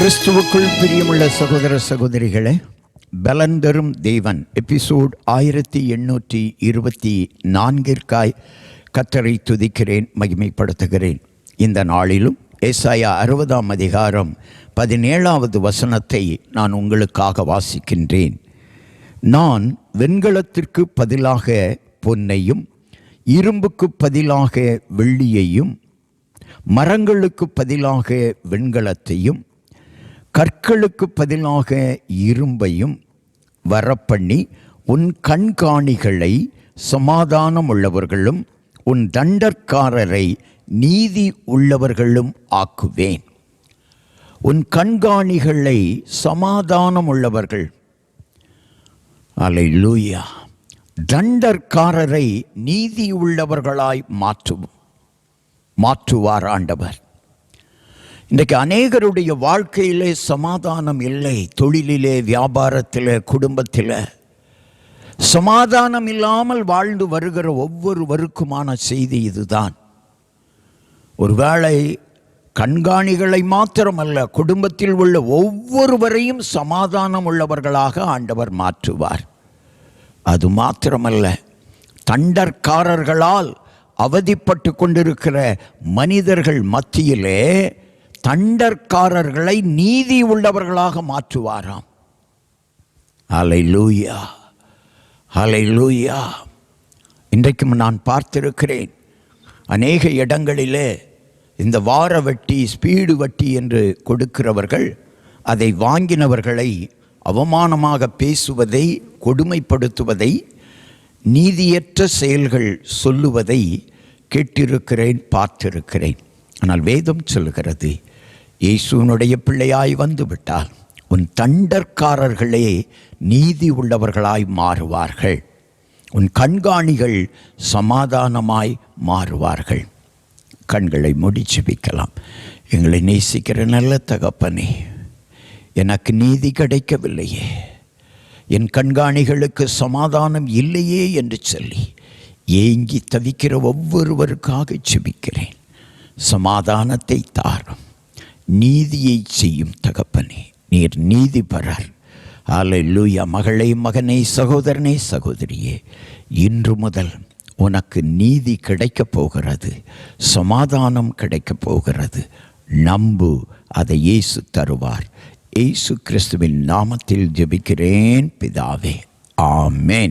கிறிஸ்துவுக்குள் பிரியமுள்ள சகோதர சகோதரிகளே, பலன் தரும் தேவன் எபிசோட் 1824 கர்த்தரை துதிக்கிறேன், மகிமைப்படுத்துகிறேன். இந்த நாளிலும் ஏசாயா 60ஆம் அதிகாரம் 17வது வசனத்தை நான் உங்களுக்காக வாசிக்கின்றேன். நான் வெண்கலத்திற்கு பதிலாக பொன்னையும், இரும்புக்கு பதிலாக வெள்ளியையும், மரங்களுக்கு பதிலாக வெண்கலத்தையும், கற்களுக்கு பதிலாக இரும்பையும் வரப்பண்ணி உன் கண்காணிகளை சமாதானம் உள்ளவர்களும் உன் தண்டற்காரரை நீதி உள்ளவர்களும் ஆக்குவேன். உன் கண்காணிகளை சமாதானம் உள்ளவர்கள், அல்லேலூயா, தண்டற்காரரை நீதி உள்ளவர்களாய் மாற்றுவார் ஆண்டவர். இன்றைக்கு அநேகருடைய வாழ்க்கையிலே சமாதானம் இல்லை. தொழிலிலே, வியாபாரத்தில், குடும்பத்தில் சமாதானம் இல்லாமல் வாழ்ந்து வருகிற ஒவ்வொருவருக்குமான செய்தி இதுதான். ஒருவேளை கண்காணிகளை மாத்திரமல்ல, குடும்பத்தில் உள்ள ஒவ்வொருவரையும் சமாதானம் உள்ளவர்களாக ஆண்டவர் மாற்றுவார். அது மாத்திரமல்ல, தண்டற்காரர்களால் அவதிப்பட்டு கொண்டிருக்கிற மனிதர்கள் மத்தியிலே தண்டற்காரர்களை நீதி உள்ளவர்களாக மாற்றுவாராம். ஹல்லேலூயா, ஹல்லேலூயா. இன்றைக்கும் நான் பார்த்திருக்கிறேன், அநேக இடங்களிலே இந்த வார வட்டி, ஸ்பீடு வட்டி என்று கொடுக்கிறவர்கள் அதை வாங்கினவர்களை அவமானமாக பேசுவதை, கொடுமைப்படுத்துவதை, நீதியற்ற செயல்கள் சொல்லுவதை கேட்டிருக்கிறேன், பார்த்திருக்கிறேன். ஆனால் வேதம் சொல்லுகிறது, இயேசுவினுடைய பிள்ளையாய் வந்துவிட்டால் உன் தண்டற்காரர்களே நீதி உள்ளவர்களாய் மாறுவார்கள், உன் கண்காணிகள் சமாதானமாய் மாறுவார்கள். கண்களை மூடி ஜெபிக்கலாம். எங்களை நேசிக்கிற நல்ல தகப்பனே, எனக்கு நீதி கிடைக்கவில்லையே, என் கண்காணிகளுக்கு சமாதானம் இல்லையே என்று சொல்லி ஏங்கி தவிக்கிற ஒவ்வொருவருக்காக ஜெபிக்கிறேன். சமாதானத்தை தாரும், நீதியை செய்யும் தகப்பனே, நீர் நீதிபரர். அல்லேலூயா. மகளே, மகனே, சகோதரனே, சகோதரியே, இன்று முதல் உனக்கு நீதி கிடைக்கப் போகிறது, சமாதானம் கிடைக்கப் போகிறது. நம்பு, அதை இயேசு தருவார். இயேசு கிறிஸ்துவின் நாமத்தில் ஜெபிக்கிறேன் பிதாவே, ஆமென்.